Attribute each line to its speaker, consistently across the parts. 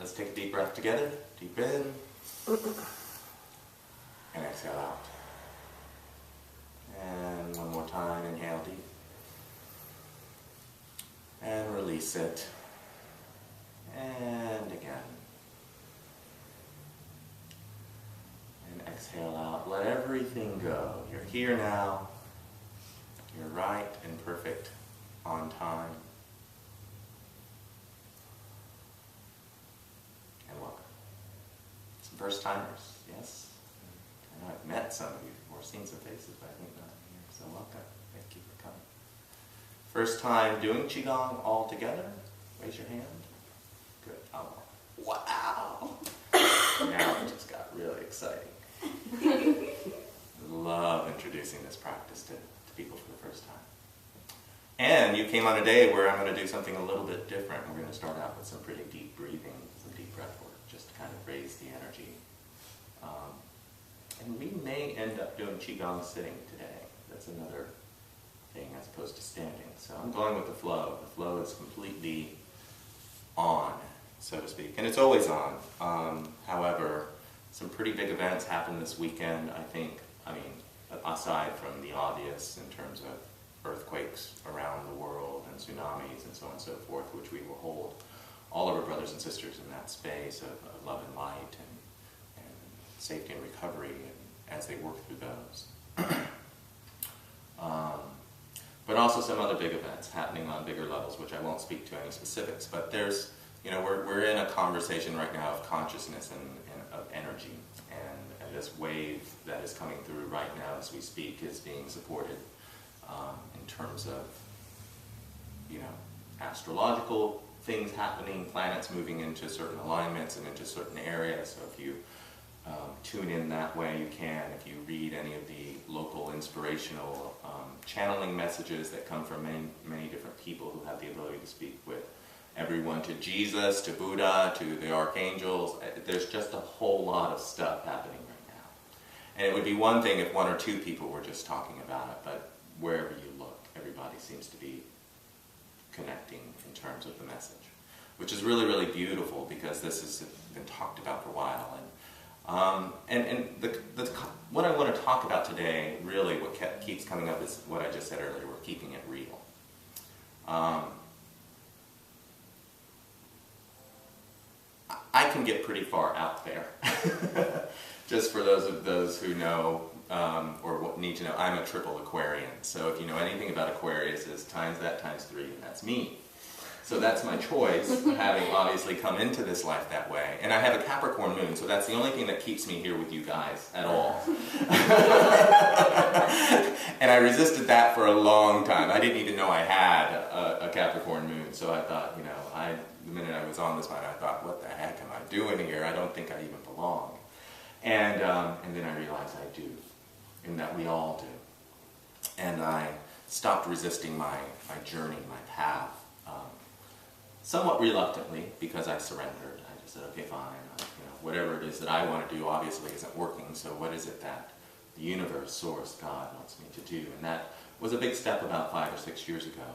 Speaker 1: let's take a deep breath together. Deep in. And exhale out. And one more time, inhale deep. And release it. And again. And exhale out. Let everything go. You're here now. You're right and perfect on time. And welcome. Some first timers, yes? I know I've met some of you before, seen some faces, but I think not here. So welcome. Thank you for coming. First time doing Qigong all together? Raise your hand. Good. Oh, wow! Now it just got really exciting. Love introducing this practice to people for the first time. And you came on a day where I'm going to do something a little bit different. We're going to start out with some pretty deep breathing, some deep breath work, just to kind of raise the energy. And we may end up doing Qigong sitting today. That's another thing as opposed to standing. So I'm going with the flow. The flow is completely on, so to speak. And it's always on. However, some pretty big events happened this weekend, I think. I mean, aside from the obvious in terms of earthquakes around the world and tsunamis and so on and so forth, which we will hold all of our brothers and sisters in that space of love and light and safety and recovery and as they work through those. But also some other big events happening on bigger levels, which I won't speak to any specifics, but there's, we're in a conversation right now of consciousness and of energy, and this wave that is coming through right now as we speak is being supported in terms of, astrological things happening, planets moving into certain alignments and into certain areas. So if you tune in that way, you can. If you read any of the local inspirational channeling messages that come from many, many different people who have the ability to speak with everyone, to Jesus, to Buddha, to the archangels, there's just a whole lot of stuff happening right now. And it would be one thing if one or two people were just talking about it, but wherever you look, everybody seems to be connecting in terms of the message, which is really, really beautiful because this has been talked about for a while. What I want to talk about today, really what keeps coming up is what I just said earlier, we're keeping it real. I can get pretty far out there. Just for those who know or need to know, I'm a triple Aquarian. So if you know anything about Aquarius, is times that times 3, and that's me. So that's my choice, having obviously come into this life that way. And I have a Capricorn moon, so that's the only thing that keeps me here with you guys at all. And I resisted that for a long time. I didn't even know I had a Capricorn moon, so I thought, the minute I was on this planet, I thought, what the heck am I doing here? I don't think I even belong. And then I realized I do, and that we all do. And I stopped resisting my journey, my path. Somewhat reluctantly, because I surrendered. I just said, okay, fine, whatever it is that I want to do obviously isn't working, so what is it that the universe, source, God wants me to do? And that was a big step about 5 or 6 years ago,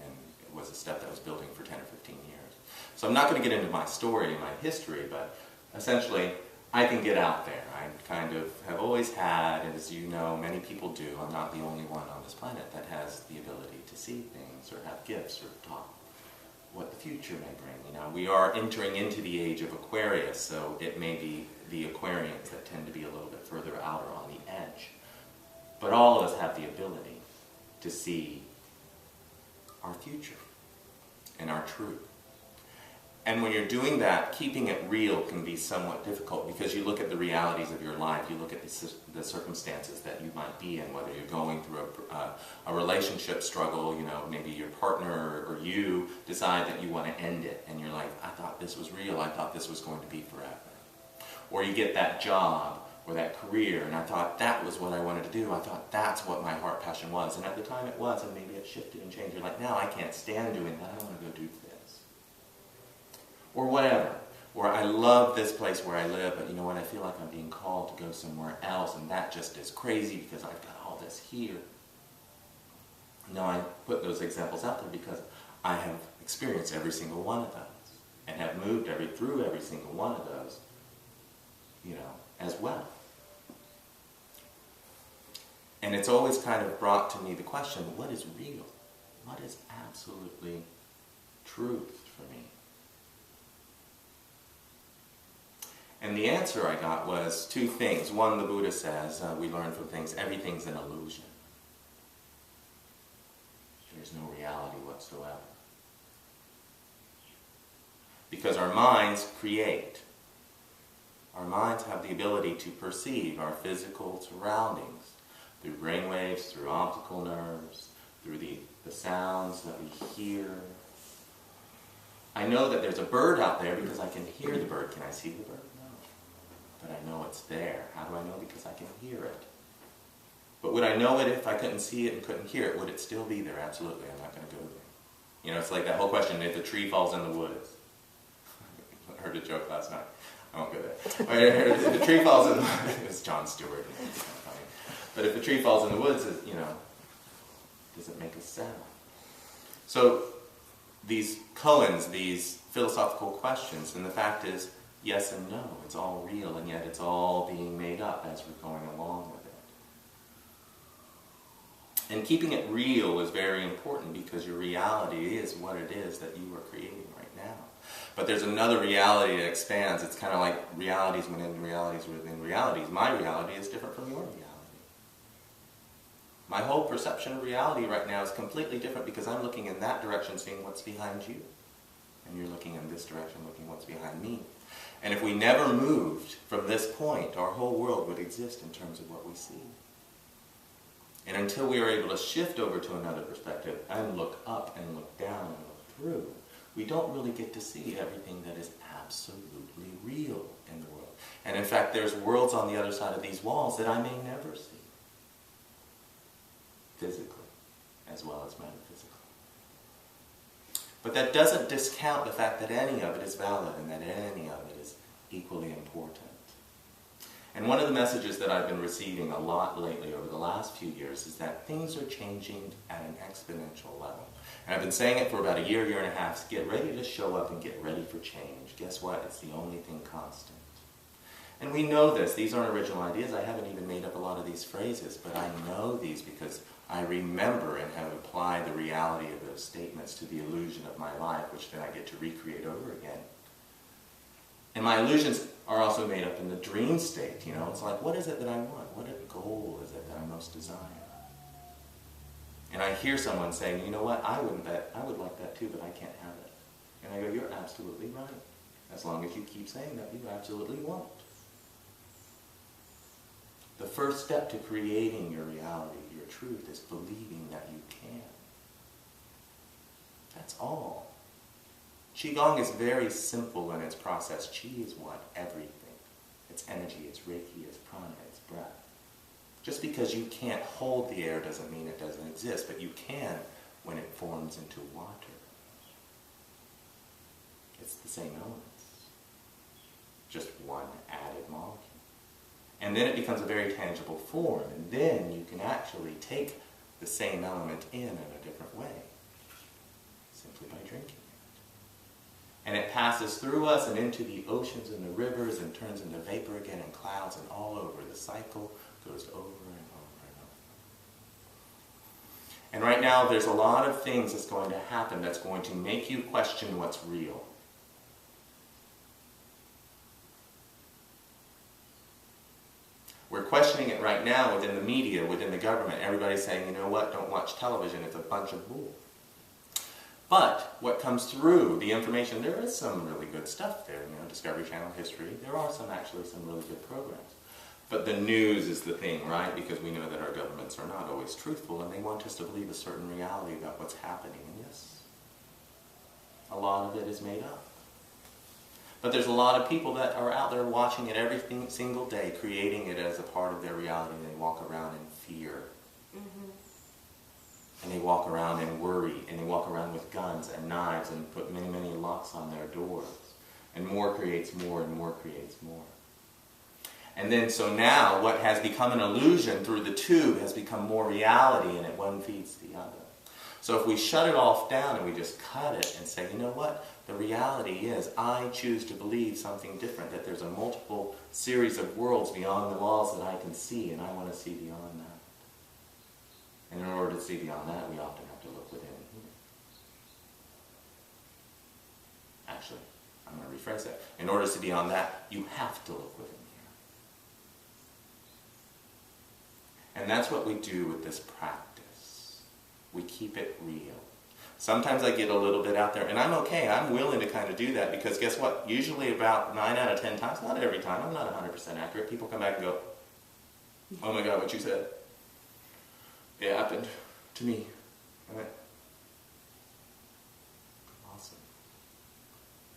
Speaker 1: and it was a step that was building for 10 or 15 years. So I'm not going to get into my story and my history, but essentially, I can get out there. I kind of have always had, and as you know, many people do, I'm not the only one on this planet that has the ability to see things, or have gifts, or talk what the future may bring. We are entering into the age of Aquarius, so it may be the Aquarians that tend to be a little bit further out or on the edge. But all of us have the ability to see our future and our truth. And when you're doing that, keeping it real can be somewhat difficult because you look at the realities of your life, you look at the circumstances that you might be in, whether you're going through a relationship struggle, maybe your partner or you decide that you want to end it, and you're like, I thought this was real, I thought this was going to be forever. Or you get that job or that career, and I thought that was what I wanted to do, I thought that's what my heart passion was, and at the time it was, and maybe it shifted and changed. You're like, now I can't stand doing that, I want to go do this. Or whatever. Or I love this place where I live, but you know what, I feel like I'm being called to go somewhere else, and that just is crazy because I've got all this here. Now I put those examples out there because I have experienced every single one of those. and have moved through every single one of those, as well. And it's always kind of brought to me the question, what is real? What is absolutely truth for me? And the answer I got was two things. One, the Buddha says, we learn from things, everything's an illusion. There's no reality whatsoever. Because our minds create. Our minds have the ability to perceive our physical surroundings through brainwaves, through optical nerves, through the sounds that we hear. I know that there's a bird out there because I can hear the bird. Can I see the bird? No. But I know it's there. How do I know? Because I can hear it. But would I know it if I couldn't see it and couldn't hear it? Would it still be there? Absolutely. I'm not going to go there. It's like that whole question, if a tree falls in the woods. I heard a joke last night. I won't go there. If a tree falls in the woods, it's John Stewart. But if a tree falls in the woods, does it make a sound? So these koans, these philosophical questions, and the fact is, yes and no. It's all real, and yet it's all being made up as we're going along with it. And keeping it real is very important because your reality is what it is that you are creating right now. But there's another reality that expands. It's kind of like realities within realities within realities. My reality is different from your reality. My whole perception of reality right now is completely different because I'm looking in that direction, seeing what's behind you. And you're looking in this direction, looking what's behind me. And if we never moved from this point, our whole world would exist in terms of what we see. And until we are able to shift over to another perspective and look up and look down and look through, we don't really get to see everything that is absolutely real in the world. And in fact, there's worlds on the other side of these walls that I may never see. Physically, as well as metaphysically. But that doesn't discount the fact that any of it is valid and that any of it is equally important. And one of the messages that I've been receiving a lot lately over the last few years is that things are changing at an exponential level. And I've been saying it for about a year and a half. Get ready to show up and get ready for change. Guess what? It's the only thing constant. And we know this. These aren't original ideas. I haven't even made up a lot of these phrases, but I know these because I remember and have applied the reality of those statements to the illusion of my life, which then I get to recreate over again. And my illusions are also made up in the dream state. It's like, what is it that I want? What goal is it that I most desire? And I hear someone saying, you know what, I would like that too, but I can't have it. And I go, you're absolutely right. As long as you keep saying that, you absolutely won't. The first step to creating your reality, your truth, is believing that you can. That's all. Qigong is very simple in its process. Qi is what? Everything. It's energy, it's Reiki, it's prana, it's breath. Just because you can't hold the air doesn't mean it doesn't exist, but you can when it forms into water. It's the same elements, just one added molecule. And then it becomes a very tangible form, and then you can actually take the same element in a different way, simply by drinking it. And it passes through us and into the oceans and the rivers and turns into vapor again and clouds and all over. The cycle goes over and over and over. And right now there's a lot of things that's going to happen that's going to make you question what's real. We're questioning it right now within the media, within the government. Everybody's saying, you know what, don't watch television, it's a bunch of bull. But what comes through the information, there is some really good stuff there. Discovery Channel, History, there are some really good programs. But the news is the thing, right? Because we know that our governments are not always truthful and they want us to believe a certain reality about what's happening. And yes, a lot of it is made up. But there's a lot of people that are out there watching it every single day, creating it as a part of their reality, and they walk around in fear. Mm-hmm. And they walk around in worry, and they walk around with guns and knives and put many, many locks on their doors. And more creates more, and more creates more. And then, so now, what has become an illusion through the tube has become more reality, and one feeds the other. So if we shut it all down and we just cut it and say, you know what, the reality is I choose to believe something different, that there's a multiple series of worlds beyond the walls that I can see, and I want to see beyond that. And in order to see beyond that, we often have to look within here. Actually, I'm going to rephrase that. In order to see beyond that, you have to look within here. And that's what we do with this practice. We keep it real. Sometimes I get a little bit out there, and I'm okay. I'm willing to kind of do that, because guess what? Usually about 9 out of 10 times, not every time, I'm not 100% accurate, people come back and go, oh my God, what you said, it happened to me. I went, awesome.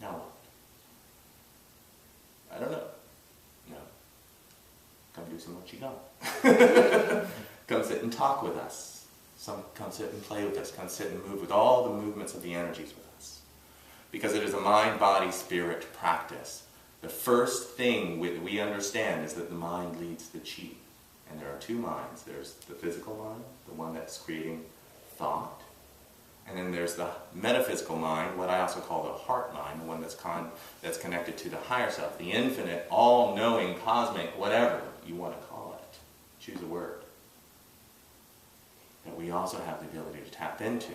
Speaker 1: Now what? I don't know. No. Come do some more Qigong. Come sit and talk with us. Come sit and play with us. Come sit and move with all the movements of the energies with us. Because it is a mind, body, spirit practice. The first thing we understand is that the mind leads the chi. And there are two minds. There's the physical mind, the one that's creating thought. And then there's the metaphysical mind, what I also call the heart mind, the one that's connected to the higher self, the infinite, all-knowing, cosmic, whatever you want to call it. Choose a word. That we also have the ability to tap into.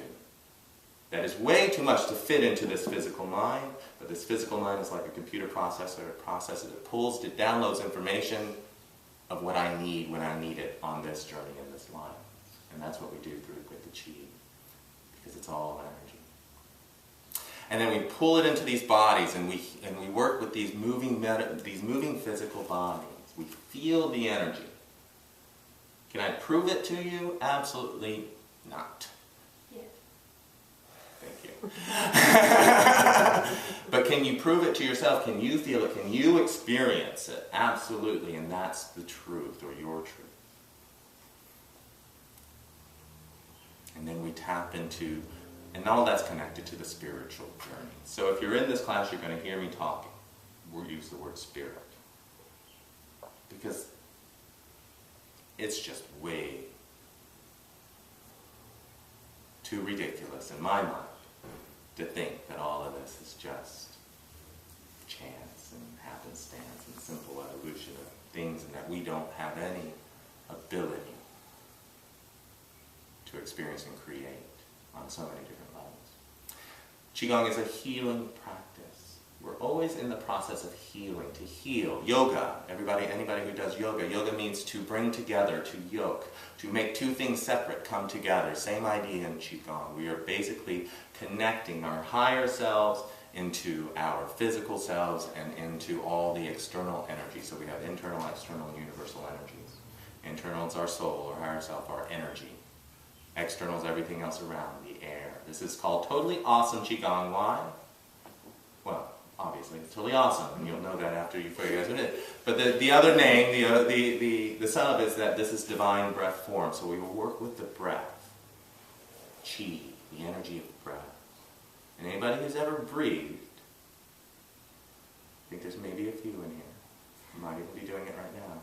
Speaker 1: That is way too much to fit into this physical mind, but this physical mind is like a computer processor. It processes, it pulls, it downloads information of what I need when I need it on this journey in this life. And that's what we do with the chi, because it's all energy. And then we pull it into these bodies, and we work with these moving physical bodies. We feel the energy. Can I prove it to you? Absolutely not.
Speaker 2: Yeah.
Speaker 1: Thank you. But can you prove it to yourself? Can you feel it? Can you experience it? Absolutely. And that's the truth, or your truth. And then we tap into, and all that's connected to the spiritual journey. So if you're in this class, you're going to hear me talking. We'll use the word spirit. Because it's just way too ridiculous in my mind to think that all of this is just chance and happenstance and simple evolution of things, and that we don't have any ability to experience and create on so many different levels. Qigong is a healing practice. We're always in the process of healing, to heal. Yoga, anybody who does yoga, yoga means to bring together, to yoke, to make two things separate come together. Same idea in Qigong. We are basically connecting our higher selves into our physical selves and into all the external energy. So we have internal, external, and universal energies. Internal is our soul, our higher self, our energy. External is everything else around, the air. This is called totally awesome Qigong. Why? Well, obviously, it's totally awesome, and you'll know that after you figure out what it is. But the other name, the sub, is that this is divine breath form. So we will work with the breath, chi, the energy of breath. And anybody who's ever breathed, I think there's maybe a few in here. You might even be doing it right now.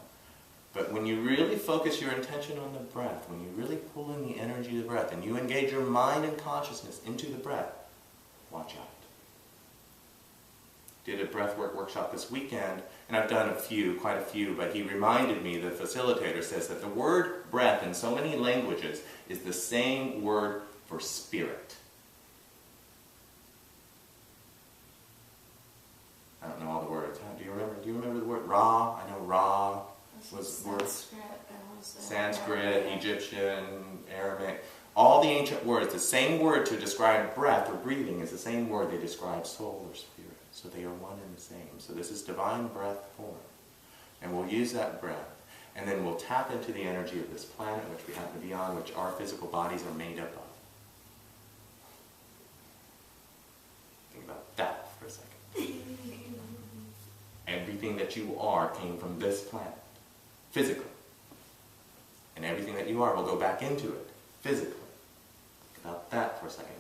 Speaker 1: But when you really focus your intention on the breath, when you really pull in the energy of the breath, and you engage your mind and consciousness into the breath, watch out. Did a breathwork workshop this weekend, and I've done quite a few, but he reminded me, the facilitator says that the word breath in so many languages is the same word for spirit. I don't know all the words. Do you remember the word Ra? I know Ra was word. Sanskrit, Egyptian, Aramaic. All the ancient words, the same word to describe breath or breathing is the same word they describe soul or spirit. So they are one and the same. So this is divine breath form. And we'll use that breath. And then we'll tap into the energy of this planet, which we happen to be on, which our physical bodies are made up of. Think about that for a second. Everything that you are came from this planet, physically. And everything that you are will go back into it, physically. Think about that for a second.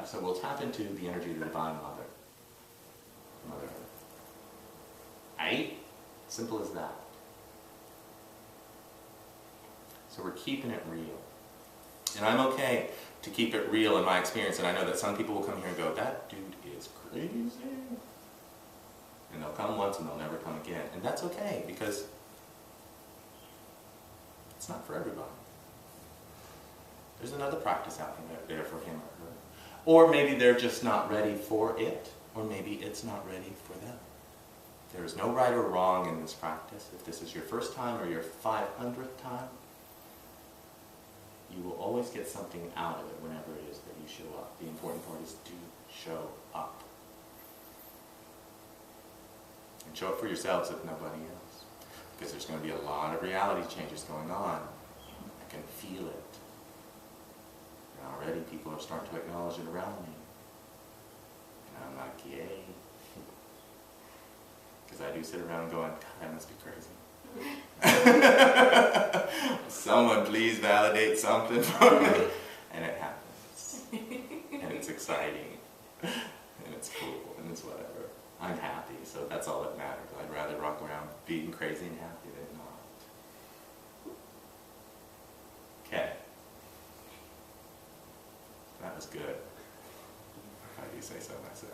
Speaker 1: So we'll tap into the energy of the Divine Mother. Mother Earth. Right? Simple as that. So we're keeping it real. And I'm okay to keep it real in my experience, and I know that some people will come here and go, that dude is crazy. And they'll come once and they'll never come again. And that's okay, because it's not for everybody. There's another practice out there for him or her. Or maybe they're just not ready for it, or maybe it's not ready for them. There is no right or wrong in this practice. If this is your first time or your 500th time, you will always get something out of it whenever it is that you show up. The important part is to show up. And show up for yourselves if nobody else. Because there's going to be a lot of reality changes going on. I can feel it. And already people are starting to acknowledge it around me. And I'm like, yay. Because I do sit around going, God, that must be crazy. Someone please validate something for me. And it happens. And it's exciting. And it's cool. And it's whatever. I'm happy, so that's all that matters. I'd rather rock around being crazy and happy than not. Okay. That was good. If I do say so myself.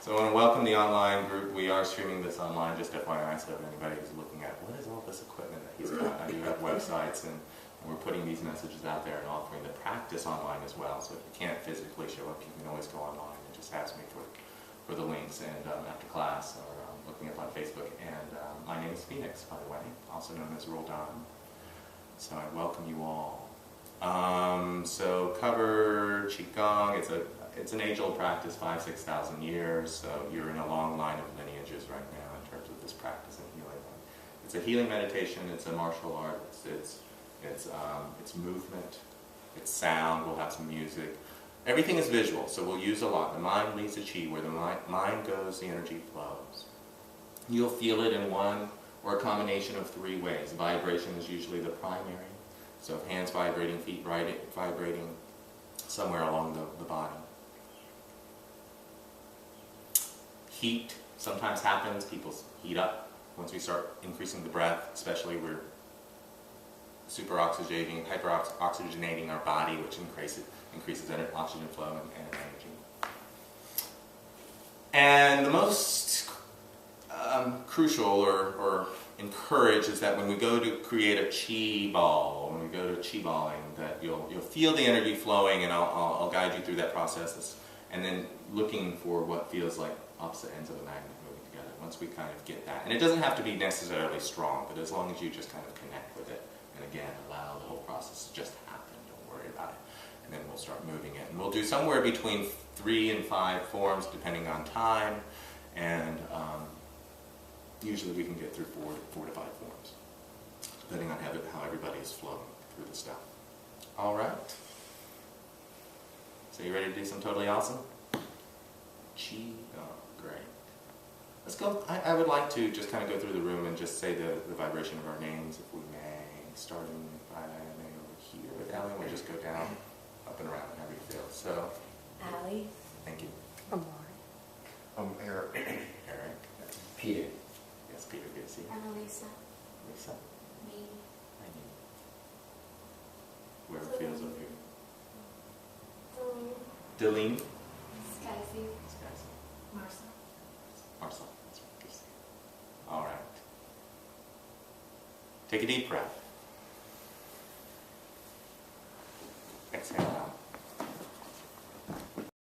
Speaker 1: So I want to welcome the online group. We are streaming this online, just FYI, so if anybody who's looking at what is all this equipment that he's got. I do have websites, and we're putting these messages out there and offering the practice online as well. So if you can't physically show up, you can always go online and just ask me for the links and after class, or looking up on Facebook. And my name is Pheonyx, by the way, also known as Roldan. So I welcome you all. So cover Qigong. It's an age-old practice, 5,000–6,000 years. So you're in a long line of lineages right now in terms of this practice and healing. It's a healing meditation. It's a martial art. It's movement. It's sound. We'll have some music. Everything is visual, so we'll use a lot. The mind leads the chi. Where the mind goes, the energy flows. You'll feel it in one or a combination of 3 ways. Vibration is usually the primary. So hands vibrating, feet vibrating somewhere along the body. Heat sometimes happens. People heat up once we start increasing the breath, especially we're super oxygenating, hyper-oxygenating our body, which increases oxygen flow and energy. And the most crucial or encouraged is that when we go to create a chi ball, when we go to chi balling, that you'll feel the energy flowing, and I'll guide you through that process, and then looking for what feels like opposite ends of a magnet moving together. Once we kind of get that, and it doesn't have to be necessarily strong, but as long as you just kind of connect with it, and again allow the whole process to just happen. Don't worry about it, and then we'll start moving it. And we'll do somewhere between 3 and 5 forms, depending on time, and usually we can get through 4 to 5 forms, depending on how everybody is flowing through the stuff. All right. So you ready to do some totally awesome? Chi. Oh, great. Let's go. I would like to just kind of go through the room and just say the vibration of our names, if we may. Starting by May over here with Allie, we'll just go down, up and around, however you feel. So.
Speaker 2: Allie.
Speaker 1: Thank you.
Speaker 2: Amari.
Speaker 3: Eric.
Speaker 1: Eric.
Speaker 3: Peter.
Speaker 1: Yes, Peter. Good to see you.
Speaker 2: Annalisa.
Speaker 1: Lisa.
Speaker 2: Me.
Speaker 1: Thank you. Whoever feels over here. Delene.
Speaker 2: Skyzy. Marcel.
Speaker 1: Marcel. That's right. Good to see you. All right. Take a deep breath. Exhale.